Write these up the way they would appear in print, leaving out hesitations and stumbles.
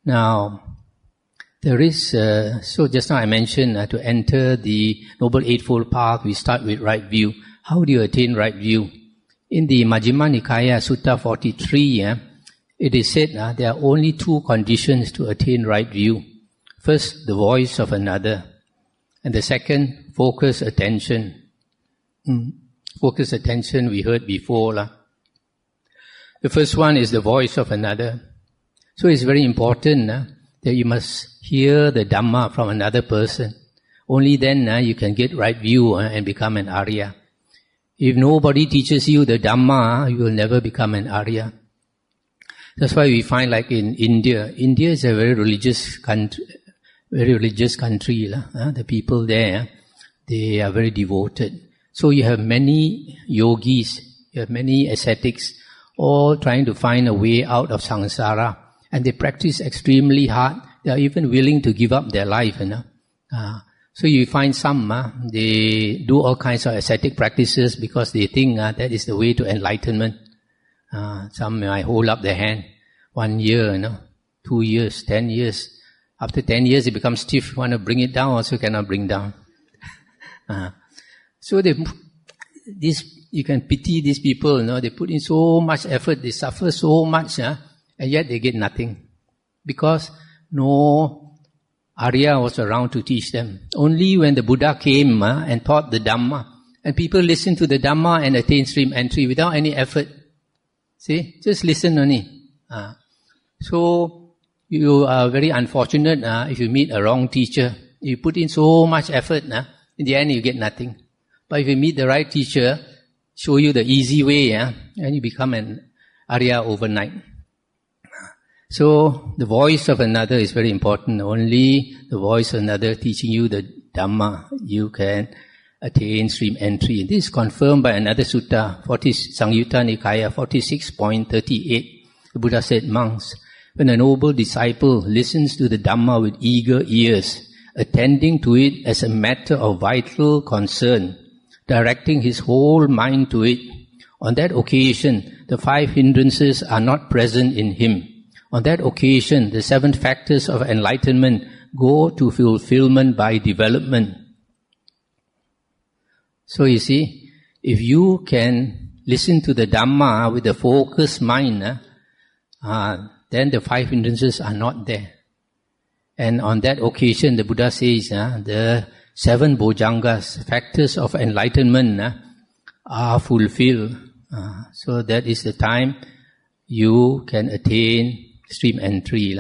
Now, there is, so just now I mentioned to enter the Noble Eightfold Path, we start with right view. How do you attain right view? In the Majjhima Nikaya, Sutta 43, it is said there are only two conditions to attain right view. First, the voice of another. And the second, focus attention. Focus attention we heard before. The first one is the voice of another. So it's very important that you must hear the Dhamma from another person. Only then you can get right view and become an Arya. If nobody teaches you the Dhamma, you will never become an Arya. That's why we find like in India. India is a very religious country. The people there, they are very devoted. So you have many yogis, you have many ascetics, all trying to find a way out of samsara. And they practice extremely hard. They are even willing to give up their life. So you find some, they do all kinds of ascetic practices because they think that is the way to enlightenment. Some might hold up their hand 1 year, 2 years, 10 years. After 10 years, it becomes stiff. Want to bring it down, also cannot bring down. So you can pity these people. They put in so much effort, they suffer so much, and yet they get nothing, because no Arya was around to teach them. Only when the Buddha came and taught the Dhamma, and people listened to the Dhamma and attained stream entry without any effort. See, just listen only. So you are very unfortunate if you meet a wrong teacher. You put in so much effort, in the end you get nothing. But if you meet the right teacher, show you the easy way, and you become an Arya overnight. So the voice of another is very important. Only the voice of another teaching you the Dhamma, you can attain stream entry. This is confirmed by another sutta, Sangyutta Nikaya 46.38. The Buddha said, monks, when a noble disciple listens to the Dhamma with eager ears, attending to it as a matter of vital concern, directing his whole mind to it, on that occasion, the 5 hindrances are not present in him. On that occasion, the 7 factors of enlightenment go to fulfillment by development. So you see, if you can listen to the Dhamma with a focused mind, then the 5 hindrances are not there. And on that occasion, the Buddha says, the 7 bojjhangas, factors of enlightenment, are fulfilled. So that is the time you can attain stream entry.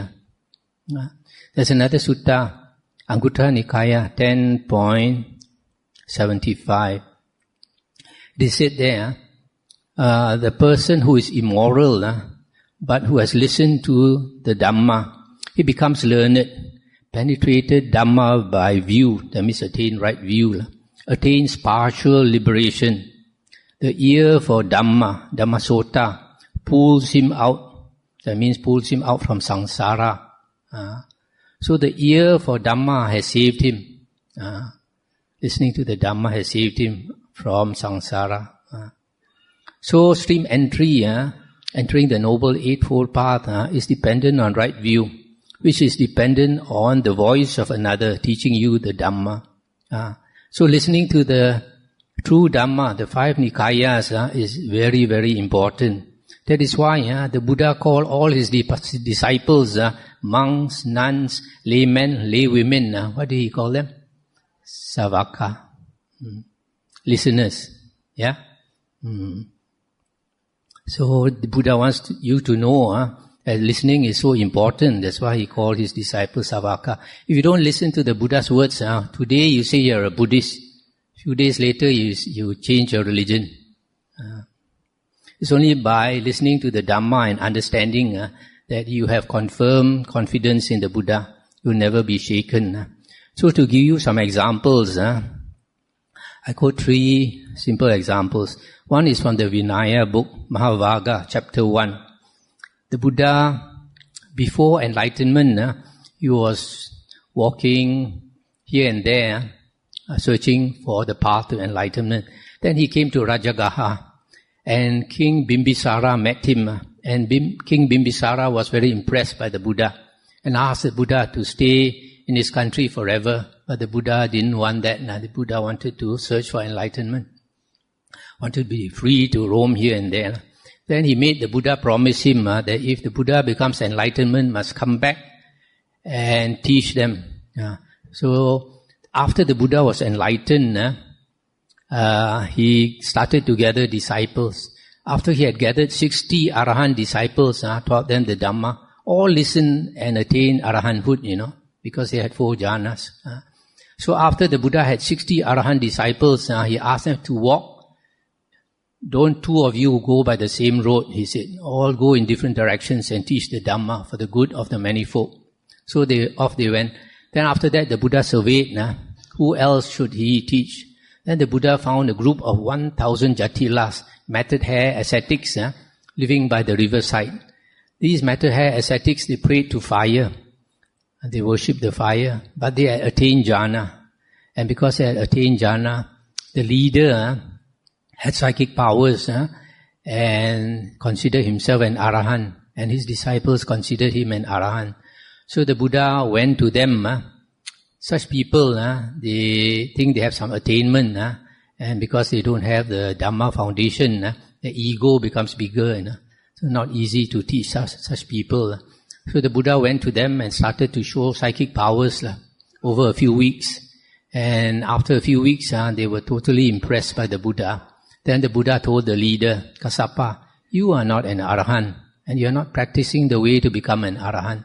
There's another sutta, Anguttara Nikaya 10.75. It is said there, the person who is immoral, but who has listened to the Dhamma, he becomes learned, penetrated Dhamma by view, that means attain right view, attains partial liberation. The ear for Dhamma, Dhammasota, pulls him out, that means pulls him out from samsara. So the ear for Dhamma has saved him. Listening to the Dhamma has saved him from samsara. So stream entry, entering the Noble Eightfold Path, is dependent on right view, which is dependent on the voice of another teaching you the Dhamma. So listening to the true Dhamma, the 5 Nikayas, is very, very important. That is why the Buddha called all his disciples, monks, nuns, laymen, laywomen. What did he call them? Savaka. Listeners. Yeah? So the Buddha wants you to know that listening is so important. That's why he called his disciples Savaka. If you don't listen to the Buddha's words, today you say you're a Buddhist. Few days later you change your religion. It's only by listening to the Dhamma and understanding that you have confirmed confidence in the Buddha. You'll never be shaken. So to give you some examples, I quote 3 simple examples. One is from the Vinaya book, Mahavagga, chapter 1. The Buddha, before enlightenment, he was walking here and there, searching for the path to enlightenment. Then he came to Rajagaha, and King Bimbisara met him, and King Bimbisara was very impressed by the Buddha. and asked the Buddha to stay in his country forever. But the Buddha didn't want that. Now the Buddha wanted to search for enlightenment, wanted to be free to roam here and there. Then he made the Buddha promise him that if the Buddha becomes enlightenment, must come back and teach them. So after the Buddha was enlightened, he started to gather disciples. After he had gathered 60 Arahant disciples, taught them the Dhamma, all listened and attained Arahanthood, because they had 4 jhanas. So after the Buddha had 60 Arahant disciples, he asked them to walk. Don't 2 of you go by the same road, he said. All go in different directions and teach the Dhamma for the good of the many folk. So off they went. Then after that, the Buddha surveyed, who else should he teach? Then the Buddha found a group of 1,000 jatilas, matted hair ascetics, living by the riverside. These matted hair ascetics, they prayed to fire. And they worshipped the fire. But they had attained jhana. And because they had attained jhana, the leader had psychic powers and considered himself an Arahant. And his disciples considered him an Arahant. So the Buddha went to them. Such people, they think they have some attainment, and because they don't have the Dhamma foundation, the ego becomes bigger. So not easy to teach such people. So the Buddha went to them and started to show psychic powers over a few weeks. And after a few weeks, they were totally impressed by the Buddha. Then the Buddha told the leader, Kassapa, you are not an Arahant, and you are not practicing the way to become an Arahant.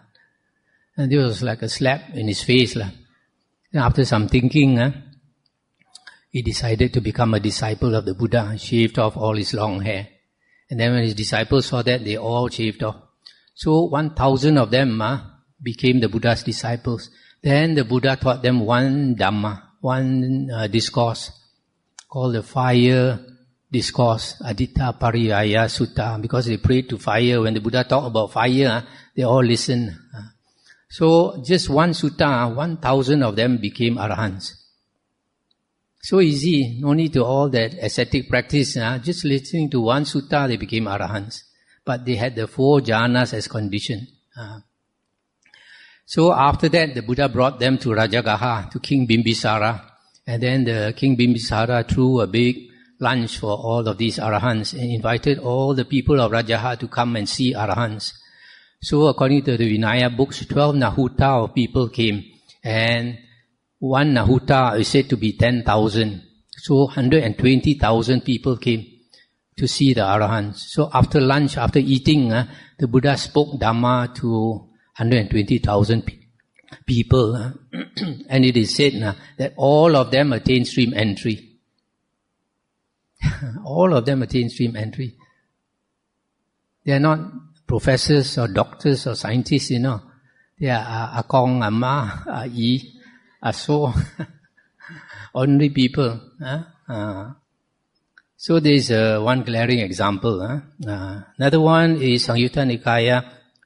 And there was like a slap in his face. And after some thinking, he decided to become a disciple of the Buddha. He shaved off all his long hair. And then when his disciples saw that, they all shaved off. So 1,000 of them became the Buddha's disciples. Then the Buddha taught them one Dhamma, one discourse called the Fire Discourse, Adita Pariyaya Sutta. Because they prayed to fire. When the Buddha talked about fire, they all listened. So just one sutta, 1,000 of them became Arahants. So easy, no need to all that ascetic practice. Just listening to one sutta, they became Arahants. But they had the 4 jhanas as condition. So after that, the Buddha brought them to Rajagaha, to King Bimbisara. And then the King Bimbisara threw a big lunch for all of these Arahants and invited all the people of Rajaha to come and see Arahants. So according to the Vinaya books, 12 Nahuta of people came. And one Nahuta is said to be 10,000. So 120,000 people came to see the Arahants. So after lunch, after eating, the Buddha spoke Dhamma to 120,000 people. And it is said that all of them attained stream entry. All of them attained stream entry. They are not professors or doctors or scientists, They are Akong, Amma, Ai, Aso. Ordinary people. So there is one glaring example. Another one is Samyutta Nikaya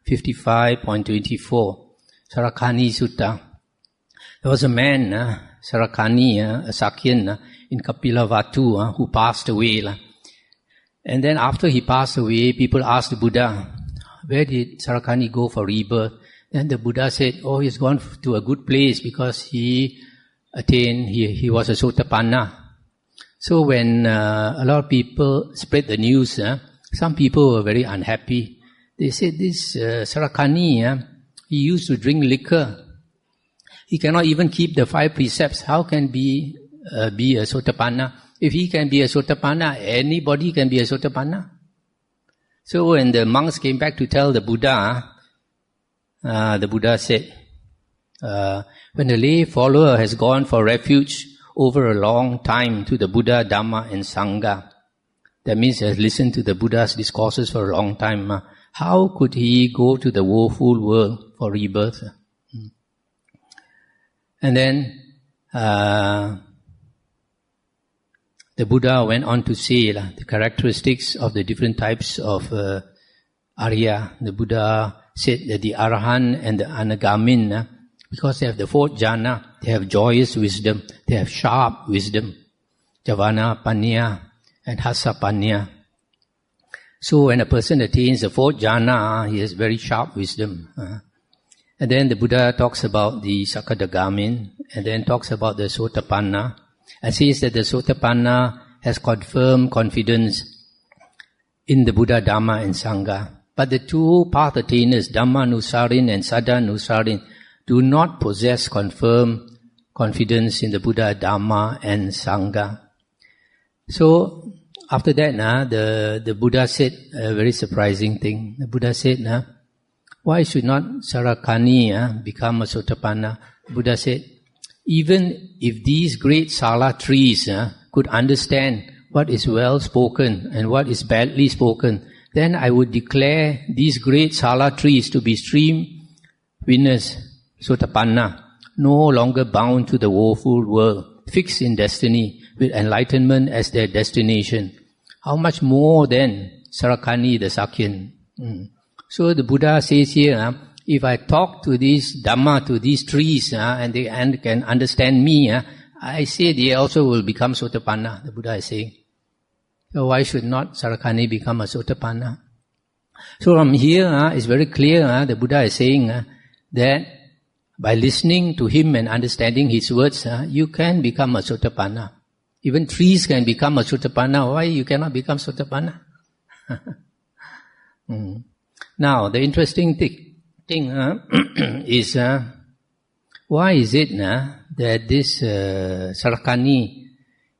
55.24, Sarakani Sutta. There was a man, Sarakani, a Sakyan, in Kapilavatu, who passed away. And then after he passed away, people asked the Buddha, where did Sarakani go for rebirth? Then the Buddha said, he's gone to a good place because he was a Sotapanna. So when a lot of people spread the news, some people were very unhappy. They said, this Sarakani, he used to drink liquor. He cannot even keep the 5 precepts. How can be a Sotapanna? If he can be a Sotapanna, anybody can be a Sotapanna. So when the monks came back to tell the Buddha said, when a lay follower has gone for refuge over a long time to the Buddha, Dhamma and Sangha, that means he has listened to the Buddha's discourses for a long time, how could he go to the woeful world for rebirth? And then the Buddha went on to say the characteristics of the different types of Arya. The Buddha said that the Arahant and the Anagamin, because they have the 4th jhana, they have joyous wisdom, they have sharp wisdom, Javana Panya and Hasa Panya. So when a person attains the 4th jhana, he has very sharp wisdom. And then the Buddha talks about the Sakadagamin, and then talks about the Sotapanna, and says that the Sotapanna has confirmed confidence in the Buddha, Dhamma and Sangha. But the two path attainers, Dhammanusarin and Sadhanusarin, do not possess confirmed confidence in the Buddha, Dhamma and Sangha. So, after that, the Buddha said a very surprising thing. The Buddha said, why should not Sarakani become a Sotapanna? The Buddha said, even if these great Sala trees could understand what is well spoken and what is badly spoken, then I would declare these great Sala trees to be stream winners, Sotapanna, no longer bound to the woeful world, fixed in destiny, with enlightenment as their destination. How much more then Sarakani the Sakyan? So the Buddha says here, if I talk to these Dhamma, to these trees, and they can understand me, I say they also will become Sotapanna, the Buddha is saying. So why should not Sarakani become a Sotapanna? So from here, it's very clear, the Buddha is saying that by listening to him and understanding his words, you can become a Sotapanna. Even trees can become a Sotapanna. Why you cannot become Sotapanna? Now, the interesting thing is, why is it that this Sarakani,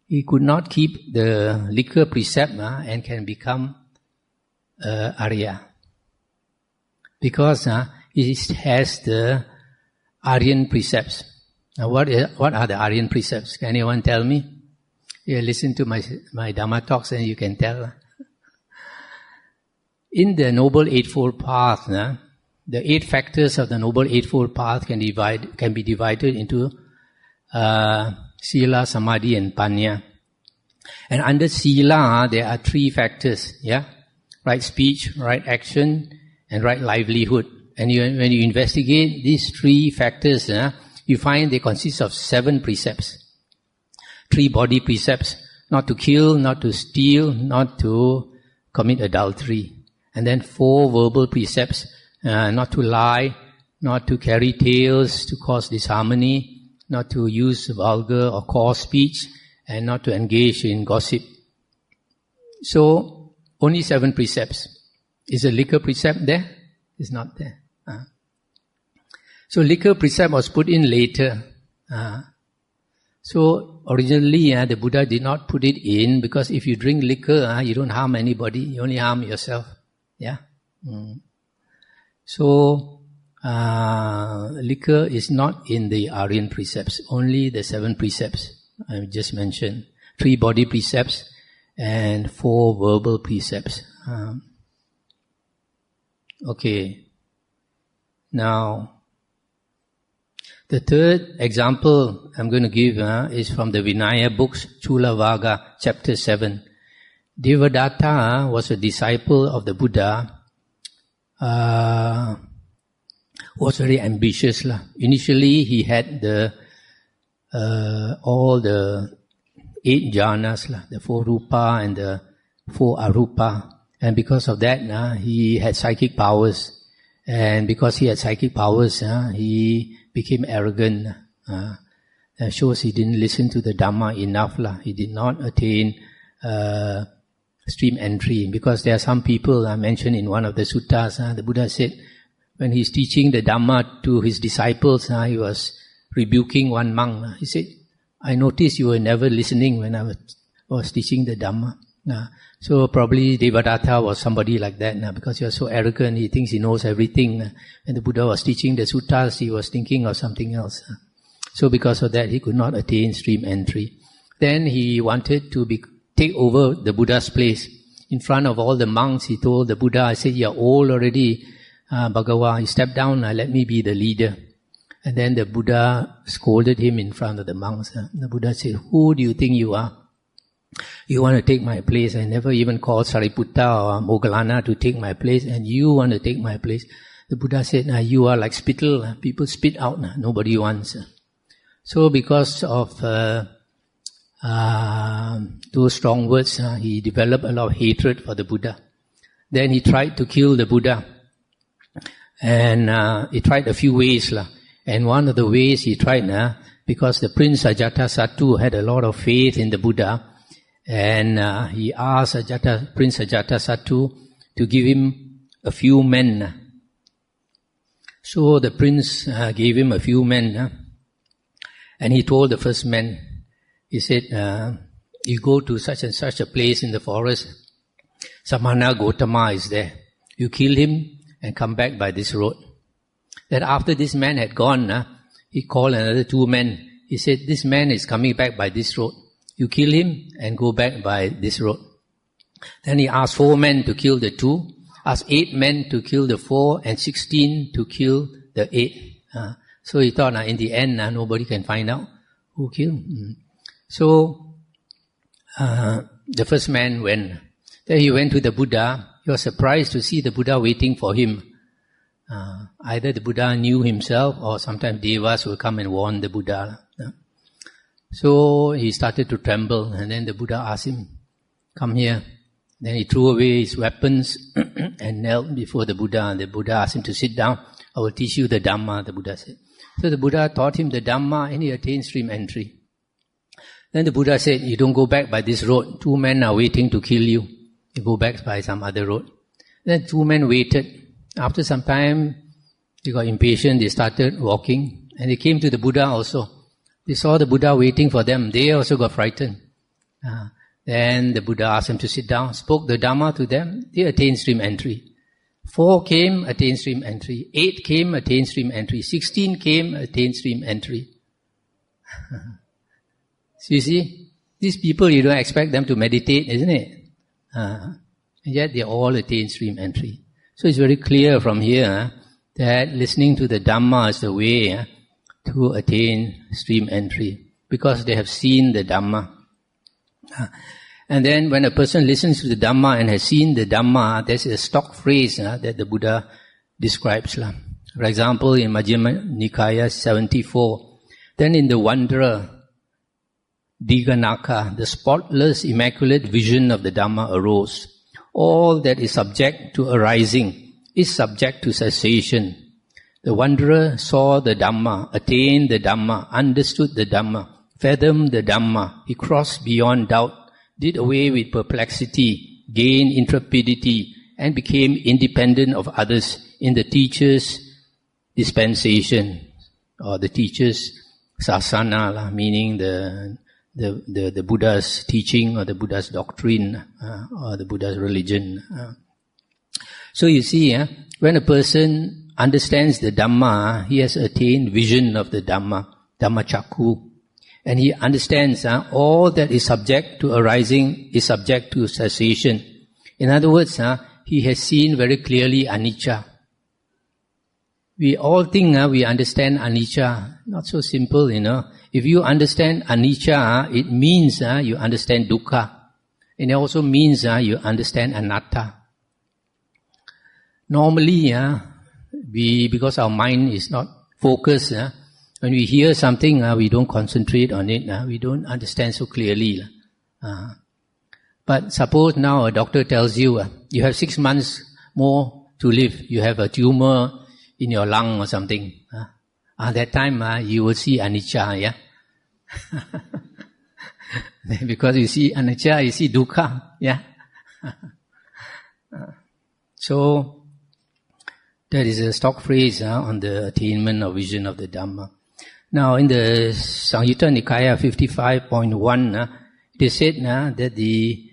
he could not keep the liquor precept and can become Arya? Because he has the Aryan precepts. Now, what are the Aryan precepts? Can anyone tell me? You listen to my Dhamma talks and you can tell. In the Noble Eightfold Path, the 8 factors of the Noble Eightfold Path can be divided into Sila, Samadhi and Panya. And under Sila, there are 3 factors, right speech, right action, and right livelihood. And when you investigate these 3 factors, you find they consist of 7 precepts. 3 body precepts: not to kill, not to steal, not to commit adultery. And then 4 verbal precepts: not to lie, not to carry tales to cause disharmony, not to use vulgar or coarse speech, and not to engage in gossip. So, only 7 precepts. Is a liquor precept there? It's not there. So, liquor precept was put in later. So, originally, the Buddha did not put it in because if you drink liquor, you don't harm anybody, you only harm yourself. So, liquor is not in the Aryan precepts, only the 7 precepts I just mentioned. 3 body precepts and 4 verbal precepts. Okay. Now, the third example I'm going to give is from the Vinaya books, Chula Vaga, chapter 7. Devadatta was a disciple of the Buddha, was very ambitious. Initially, he had all the 8 jhanas, the 4 rupa and the 4 arupa. And because of that, he had psychic powers. And because he had psychic powers, he became arrogant. That shows he didn't listen to the Dhamma enough. He did not attain stream entry. Because there are some people mentioned in one of the suttas, the Buddha said, when he's teaching the Dhamma to his disciples, he was rebuking one monk. He said, I noticed you were never listening when I was teaching the Dhamma. So probably Devadatta was somebody like that, because he was so arrogant, he thinks he knows everything. When the Buddha was teaching the suttas, he was thinking of something else. So because of that, he could not attain stream entry. Then he wanted to take over the Buddha's place. In front of all the monks, he told the Buddha, I said, you're old already, Bhagawa, you step down, let me be the leader. And then the Buddha scolded him in front of the monks. The Buddha said, who do you think you are? You want to take my place. I never even called Sariputta or Moggallana to take my place, and you want to take my place. The Buddha said, you are like spittle. People spit out. Nobody wants. So because of those strong words, he developed a lot of hatred for the Buddha. Then he tried to kill the Buddha. And he tried a few ways. And one of the ways he tried, because the Prince Ajatasattu had a lot of faith in the Buddha, and he asked Prince Ajatasattu to give him a few men. So the prince gave him a few men, and he told the first man, he said, you go to such and such a place in the forest, Samana Gotama is there. You kill him and come back by this road. Then after this man had gone, he called another 2 men. He said, this man is coming back by this road. You kill him and go back by this road. Then he asked 4 men to kill the 2, asked 8 men to kill the 4, and 16 to kill the 8. So he thought, in the end, nobody can find out who killed. So the first man went. Then he went to the Buddha. He was surprised to see the Buddha waiting for him. Either the Buddha knew himself, or sometimes devas will come and warn the Buddha. So he started to tremble, and then the Buddha asked him, come here. Then he threw away his weapons and knelt before the Buddha. And the Buddha asked him to sit down. I will teach you the Dhamma, the Buddha said. So the Buddha taught him the Dhamma, and he attained stream entry. Then the Buddha said, you don't go back by this road. 2 men are waiting to kill you. You go back by some other road. Then 2 men waited. After some time, they got impatient. They started walking. And they came to the Buddha also. They saw the Buddha waiting for them. They also got frightened. Then the Buddha asked them to sit down, spoke the Dhamma to them. They attained stream entry. 4 came, attained stream entry. 8 came, attained stream entry. 16 came, attained stream entry. So you see, these people, you don't expect them to meditate, isn't it? And yet they all attain stream entry. So it's very clear from here that listening to the Dhamma is the way to attain stream entry, because they have seen the Dhamma. And then when a person listens to the Dhamma and has seen the Dhamma, there's a stock phrase that the Buddha describes. For example, in Majjhima Nikaya 74, then in the wanderer, Diganaka, the spotless, immaculate vision of the Dhamma arose. All that is subject to arising is subject to cessation. The wanderer saw the Dhamma, attained the Dhamma, understood the Dhamma, fathomed the Dhamma. He crossed beyond doubt, did away with perplexity, gained intrepidity, and became independent of others in the teacher's dispensation, or the teacher's sasana, meaning the Buddha's teaching, or the Buddha's doctrine, or the Buddha's religion. So you see, when a person understands the Dhamma, he has attained vision of the Dhamma, Dhammacakku. And he understands all that is subject to arising is subject to cessation. In other words, he has seen very clearly anicca. We all think we understand anicca. Not so simple, If you understand anicca, it means you understand dukkha. And it also means you understand anatta. Normally, because our mind is not focused, when we hear something, we don't concentrate on it. We don't understand so clearly. But suppose now a doctor tells you, you have 6 months more to live. You have a tumor in your lung or something. At that time, you will see anicca, yeah? Because you see anicca, you see dukkha, yeah? So, that is a stock phrase on the attainment or vision of the Dhamma. Now, in the Samyutta Nikaya 55.1, it is said that the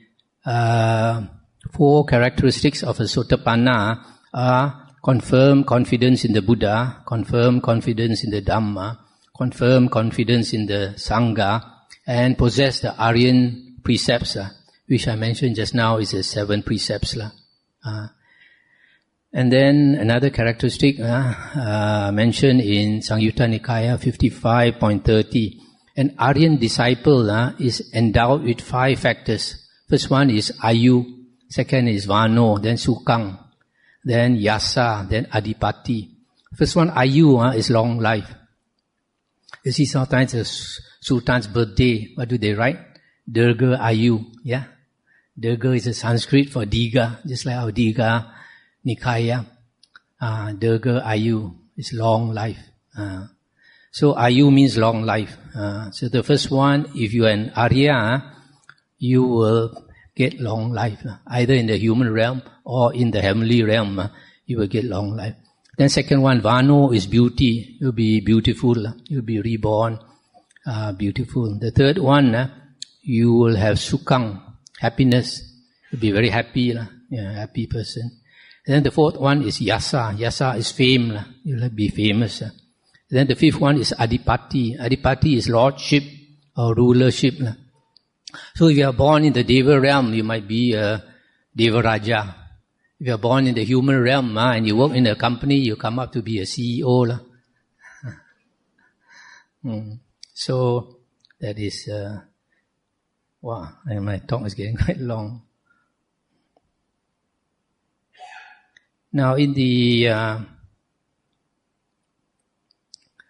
4 characteristics of a Sotapanna are confirm confidence in the Buddha, confirm confidence in the Dhamma, confirm confidence in the Sangha, and possess the Aryan precepts, which I mentioned just now is the 7 precepts. And then another characteristic mentioned in Samyutta Nikaya 55.30, an Aryan disciple is endowed with 5 factors. First one is Ayu, second is Vano, then Sukang, then Yasa, then Adipati. First one, Ayu, is long life. You see, sometimes it's Sultan's birthday, what do they write? Dirga Ayu, yeah? Dirga is a Sanskrit for Diga, just like our Diga Nikaya. Durga Ayu is long life. So Ayu means long life. So the first one, if you are an Arya, you will get long life. Either in the human realm or in the heavenly realm, you will get long life. Then second one, Vano is beauty. You'll be beautiful. You'll be reborn, beautiful. The third one, you will have Sukhang, happiness. You'll be very happy, happy person. Then the fourth one is Yasa. Yasa is fame. You'll be famous. Then the fifth one is Adipati. Adipati is lordship or rulership. So if you are born in the Deva realm, you might be a Deva Raja. If you are born in the human realm and you work in a company, you come up to be a CEO. So that is, wow, my talk is getting quite long. Now in the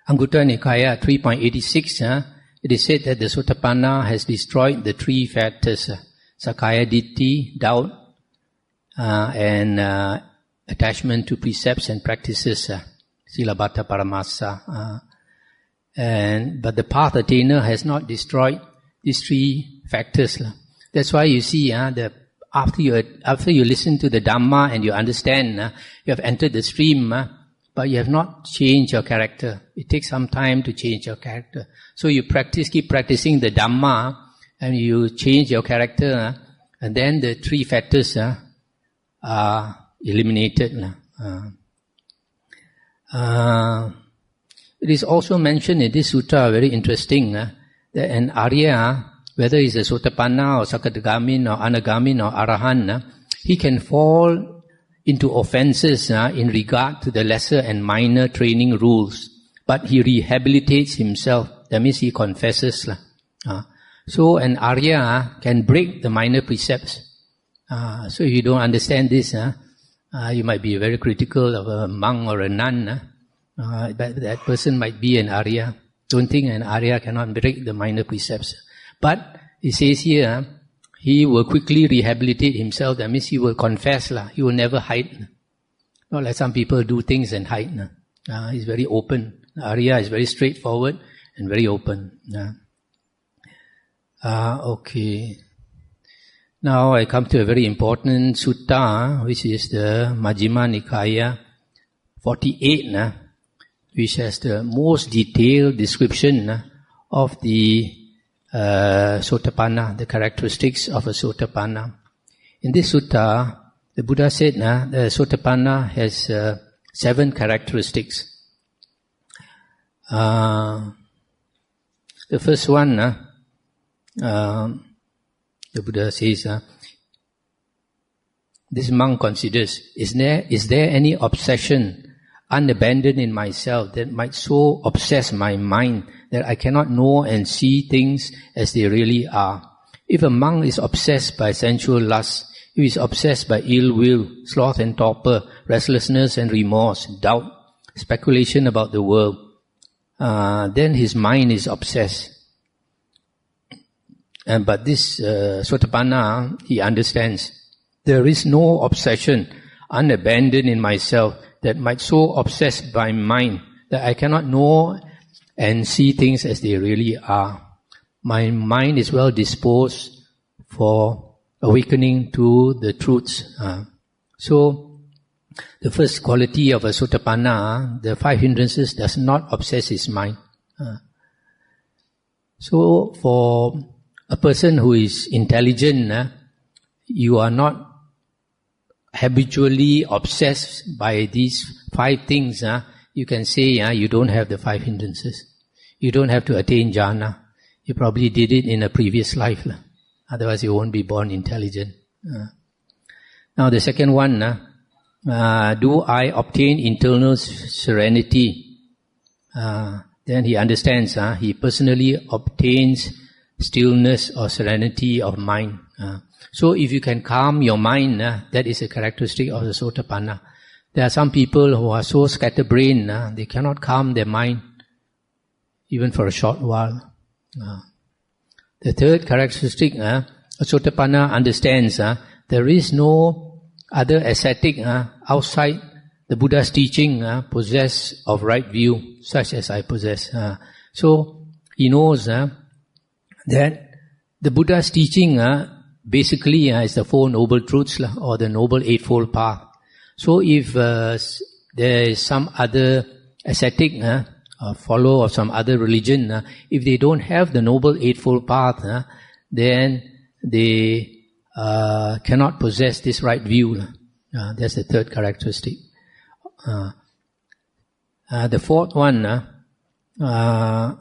Anguttara Nikaya 3.86, it is said that the Sotapanna has destroyed the three factors, Sakaya Ditti, doubt, and attachment to precepts and practices, Silabhata Paramasa. But the path attainer has not destroyed these three factors. That's why you see after you listen to the Dhamma and you understand, you have entered the stream, but you have not changed your character. It takes some time to change your character. So you keep practicing the Dhamma, and you change your character, and then the three factors are eliminated. It is also mentioned in this sutta, very interesting, that an Arya, whether he's a Sotapanna or Sakadagamin or Anagamin or Arahant, he can fall into offenses in regard to the lesser and minor training rules, but he rehabilitates himself. That means he confesses. So an Arya can break the minor precepts. So if you don't understand this, you might be very critical of a monk or a nun, but that person might be an Arya. Don't think an Arya cannot break the minor precepts. But it says here, he will quickly rehabilitate himself. That means he will confess. He will never hide. Not like some people do things and hide. He's very open. Arya is very straightforward and very open. Okay. Now I come to a very important sutta, which is the Majjhima Nikaya 48, which has the most detailed description of the Sotapanna, the characteristics of a Sotapanna. In this sutta, the Buddha said the Sotapanna has 7 characteristics. The first one, the Buddha says, this monk considers, is there any obsession unabandoned in myself that might so obsess my mind that I cannot know and see things as they really are? If a monk is obsessed by sensual lust, if he is obsessed by ill will, sloth and torpor, restlessness and remorse, doubt, speculation about the world, then his mind is obsessed. But this Sotapanna, he understands, there is no obsession unabandoned in myself that might so obsess my mind that I cannot know and see things as they really are. My mind is well disposed for awakening to the truths. So, the first quality of a Sotapanna, the 5 hindrances, does not obsess his mind. So, for a person who is intelligent, you are not habitually obsessed by these 5 things. You can say you don't have the 5 hindrances. You don't have to attain jhana. You probably did it in a previous life. Otherwise you won't be born intelligent. Now the second one, do I obtain internal serenity? Then he understands, he personally obtains stillness or serenity of mind. So if you can calm your mind, that is a characteristic of the Sotapanna. There are some people who are so scatterbrained, they cannot calm their mind even for a short while. The third characteristic, a Sotapanna understands there is no other ascetic outside the Buddha's teaching possess of right view, such as I possess. So he knows that the Buddha's teaching basically is the Four Noble Truths or the Noble Eightfold Path. So if there is some other ascetic, follower of some other religion, if they don't have the Noble Eightfold Path, then they cannot possess this right view. That's the third characteristic. The fourth one,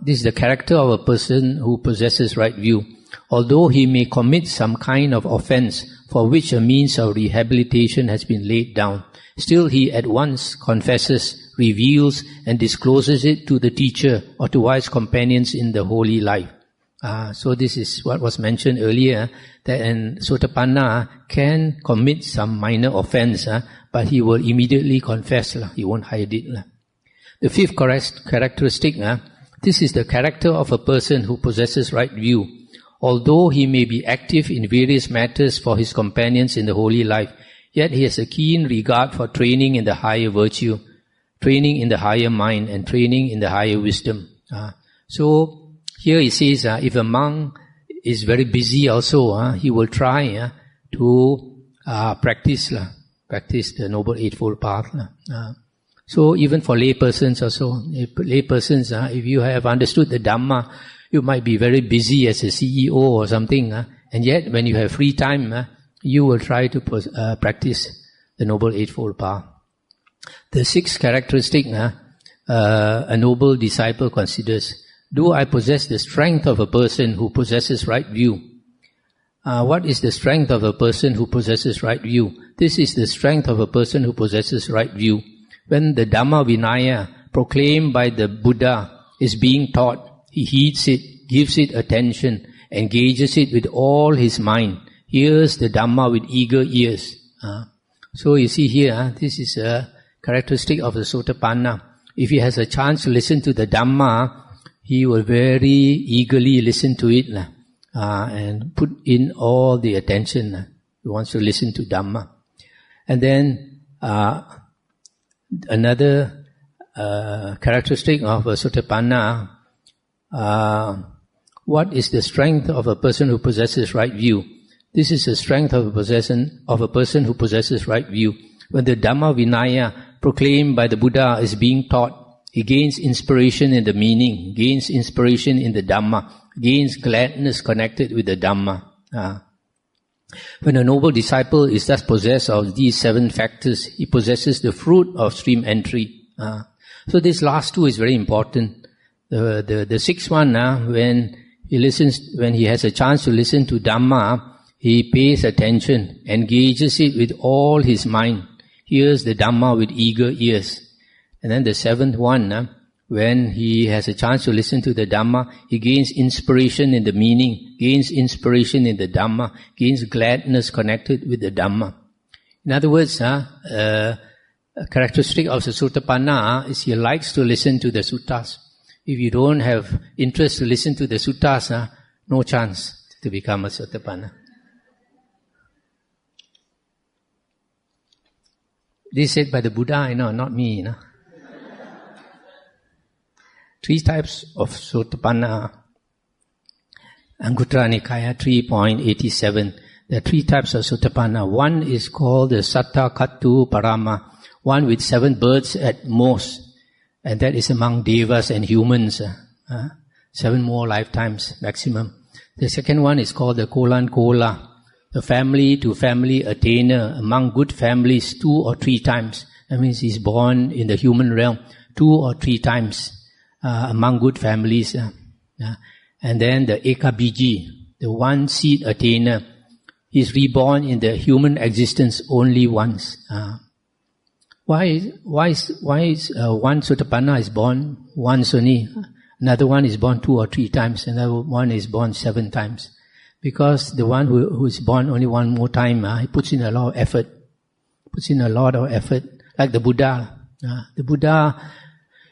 this is the character of a person who possesses right view. Although he may commit some kind of offense for which a means of rehabilitation has been laid down, still he at once confesses, reveals and discloses it to the teacher or to wise companions in the holy life. So this is what was mentioned earlier, that an Sotapanna can commit some minor offense, but he will immediately confess, he won't hide it. The fifth characteristic, this is the character of a person who possesses right view. Although he may be active in various matters for his companions in the holy life, yet he has a keen regard for training in the higher virtue, training in the higher mind, and training in the higher wisdom. So here he says, if a monk is very busy also, he will try to practice the Noble Eightfold Path. So even for lay persons also, if you have understood the Dhamma, you might be very busy as a CEO or something, and yet when you have free time, you will try to practice the Noble Eightfold Path. The sixth characteristic a noble disciple considers, do I possess the strength of a person who possesses right view? What is the strength of a person who possesses right view? This is the strength of a person who possesses right view. When the Dhamma Vinaya proclaimed by the Buddha is being taught, he heeds it, gives it attention, engages it with all his mind, hears the Dhamma with eager ears. So you see here, this is a characteristic of the Sotapanna. If he has a chance to listen to the Dhamma, he will very eagerly listen to it and put in all the attention. He wants to listen to Dhamma. And then another characteristic of a Sotapanna, what is the strength of a person who possesses right view? This is the strength of a person who possesses right view. When the Dhamma Vinaya proclaimed by the Buddha is being taught, he gains inspiration in the meaning, gains inspiration in the Dhamma, gains gladness connected with the Dhamma. When a noble disciple is thus possessed of these 7 factors, he possesses the fruit of stream entry. So this last two is very important. The sixth one, when he has a chance to listen to Dhamma, he pays attention, engages it with all his mind, hears the Dhamma with eager ears. And then the seventh one, when he has a chance to listen to the Dhamma, he gains inspiration in the meaning, gains inspiration in the Dhamma, gains gladness connected with the Dhamma. In other words, a characteristic of the Sotapanna is he likes to listen to the suttas. If you don't have interest to listen to the suttas, no chance to become a Sotapanna. This said by the Buddha, not me. 3 types of Sotapanna. Anguttara Nikaya 3.87. There are 3 types of Sotapanna. One is called the Satta Kattu Parama, one with 7 births at most. And that is among devas and humans. 7 more lifetimes maximum. The second one is called the Kolan Kola, the family-to-family attainer among good families 2 or 3 times. That means he's born in the human realm 2 or 3 times among good families. And then the Ekabiji, the one seed attainer, he's reborn in the human existence only once. Why is one Sotapanna is born once only, another one is born 2 or 3 times, another one is born 7 times? Because the one who is born only one more time, he puts in a lot of effort. Like the Buddha. The Buddha,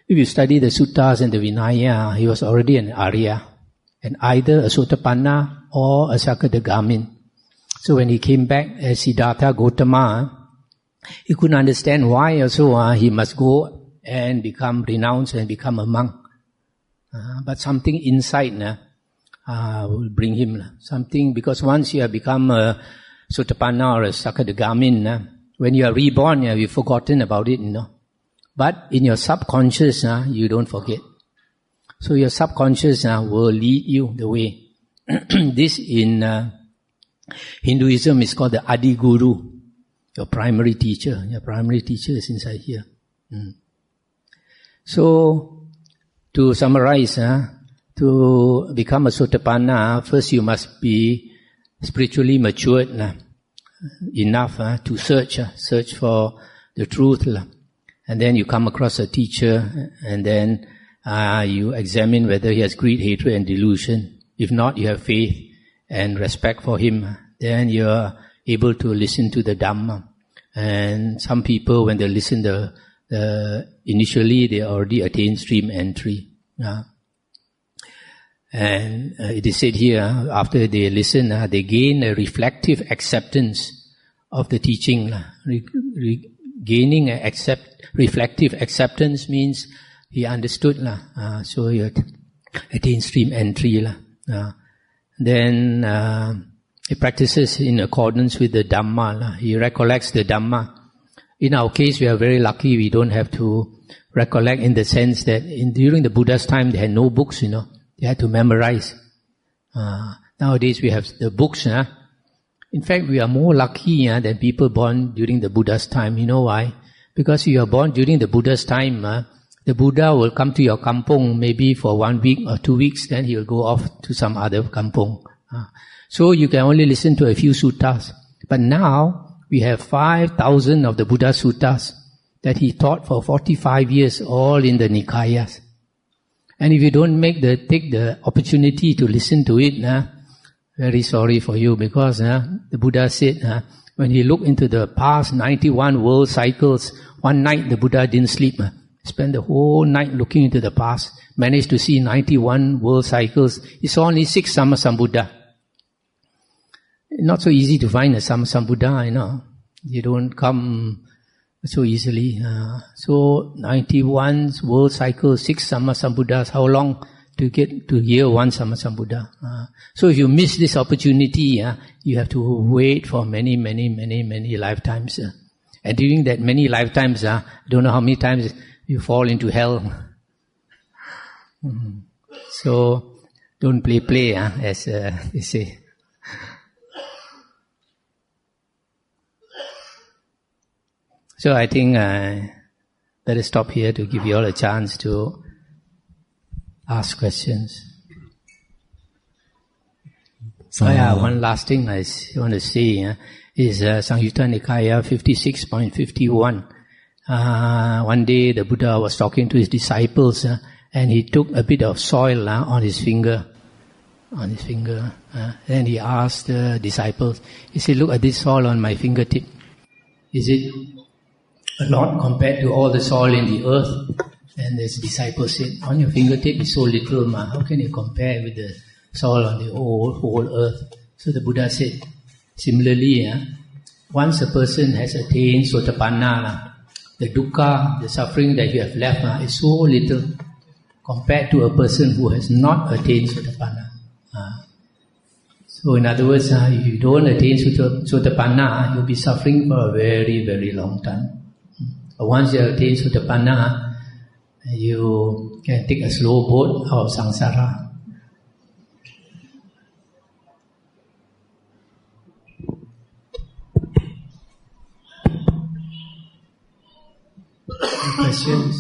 if you study the suttas and the Vinaya, he was already an Arya, and either a Sotapanna or a Sakadagamin. So when he came back as Siddhartha Gautama, He couldn't understand why also he must go and become renounced and become a monk. But something inside will bring him something, because once you have become a Sotapanna or a Sakadagamin, when you are reborn, you've forgotten about it, But in your subconscious, you don't forget. So your subconscious will lead you the way. This in Hinduism is called the Adi Guru, your primary teacher. Your primary teacher is inside here. So, to summarize, to become a Sotapanna, first you must be spiritually matured enough to search for the truth. And then you come across a teacher, and then you examine whether he has greed, hatred and delusion. If not, you have faith and respect for him. Then you are able to listen to the Dhamma. And some people, when they listen, initially they already attain stream entry. And it is said here, after they listen, they gain a reflective acceptance of the teaching. Gaining reflective acceptance means he understood. So he attain stream entry. Then he practices in accordance with the Dhamma. He recollects the Dhamma. In our case, we are very lucky. We don't have to recollect, in the sense that during the Buddha's time, they had no books, They had to memorize. Nowadays, we have the books. In fact, we are more lucky than people born during the Buddha's time. You know why? Because you are born during the Buddha's time, the Buddha will come to your kampong maybe for 1 week or 2 weeks, then he will go off to some other kampong. So you can only listen to a few suttas. But now, we have 5,000 of the Buddha suttas that he taught for 45 years, all in the Nikayas. And if you don't take the opportunity to listen to it, very sorry for you, because the Buddha said, when he looked into the past 91 world cycles, one night the Buddha didn't sleep. Spent the whole night looking into the past, managed to see 91 world cycles. He saw only 6 Sammasambuddha. Not so easy to find a Sammasambuddha, They don't come so easily. So 91 world cycles, 6 Sammasambuddhas. How long to get to hear one Sammasambuddha? So if you miss this opportunity, you have to wait for many, many, many, many lifetimes. And during that many lifetimes, I don't know how many times you fall into hell. So don't play, as they say. So I think better stop here to give you all a chance to ask questions. So one last thing I want to say is Samyutta Nikaya 56.51. One day the Buddha was talking to his disciples and he took a bit of soil on his finger. Then he asked the disciples, he said, look at this soil on my fingertip. Is it a lot compared to all the soil in the earth? And the disciple said, on your fingertip is so little, how can you compare with the soil on the whole earth? So the Buddha said, similarly, once a person has attained Sotapanna, the dukkha, the suffering that you have left is so little compared to a person who has not attained Sotapanna. So in other words, if you don't attain Sotapanna, you'll be suffering for a very, very long time. But once you attain Sotapanna, you can take a slow boat out of samsara. Questions?